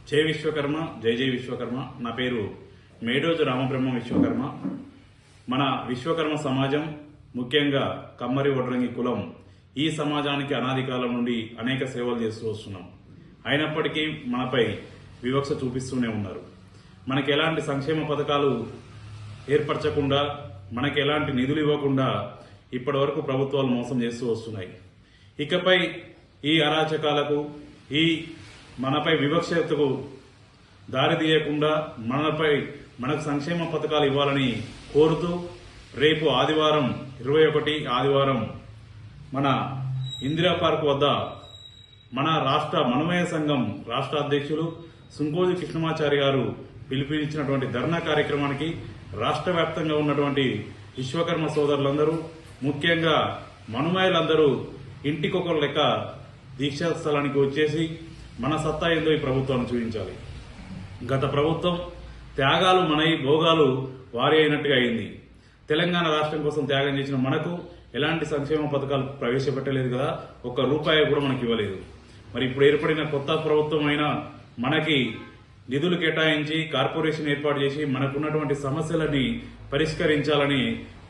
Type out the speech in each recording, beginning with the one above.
జై విశ్వకర్మ, జై జై విశ్వకర్మ. నా పేరు మేడోజు రామబ్రహ్మ విశ్వకర్మ. మన విశ్వకర్మ సమాజం, ముఖ్యంగా కమ్మరి వడ్రంగి కులం, ఈ సమాజానికి అనాది కాలం నుండి అనేక సేవలు చేస్తూ వస్తున్నాం. అయినప్పటికీ మనపై వివక్ష చూపిస్తూనే ఉన్నారు. మనకి ఎలాంటి సంక్షేమ పథకాలు ఏర్పరచకుండా, మనకి ఎలాంటి నిధులు ఇవ్వకుండా ఇప్పటి వరకు ప్రభుత్వాలు మోసం చేస్తూ వస్తున్నాయి. ఇకపై ఈ అరాచకాలకు, ఈ మనపై వివక్షతకు దారి తీయకుండా మనకు సంక్షేమ పథకాలు ఇవ్వాలని కోరుతూ రేపు ఆదివారం 21 ఆదివారం మన ఇందిరా పార్క్ వద్ద మన రాష్ట్ర మనమయ సంఘం రాష్ట్ర అధ్యక్షులు సుంకోజు కృష్ణమాచారి గారు పిలుపునిచ్చినటువంటి ధర్నా కార్యక్రమానికి రాష్ట్ర వ్యాప్తంగా ఉన్నటువంటి విశ్వకర్మ సోదరులందరూ, ముఖ్యంగా మనుమయులందరూ ఇంటికొకరు లెక్క దీక్షా స్థలానికి వచ్చేసి మన సత్తా ఏందో ఈ ప్రభుత్వాన్ని చూపించాలి. గత ప్రభుత్వం త్యాగాలు మనయి, భోగాలు వారి అయినట్టుగా అయింది. తెలంగాణ రాష్ట్రం కోసం త్యాగం చేసిన మనకు ఎలాంటి సంక్షేమ పథకాలు ప్రవేశపెట్టలేదు కదా, ₹1 కూడా మనకి ఇవ్వలేదు. మరి ఇప్పుడు ఏర్పడిన కొత్త ప్రభుత్వం అయినా మనకి నిధులు కేటాయించి కార్పొరేషన్ ఏర్పాటు చేసి మనకున్నటువంటి సమస్యలని పరిష్కరించాలని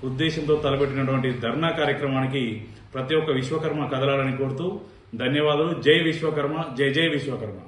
ఉద్దేశంతో తలపెట్టినటువంటి ధర్నా కార్యక్రమానికి ప్రతి ఒక్క విశ్వకర్మ కదలాలని కోరుతూ ధన్యవాదాలు. జై విశ్వకర్మ, జై జై విశ్వకర్మ.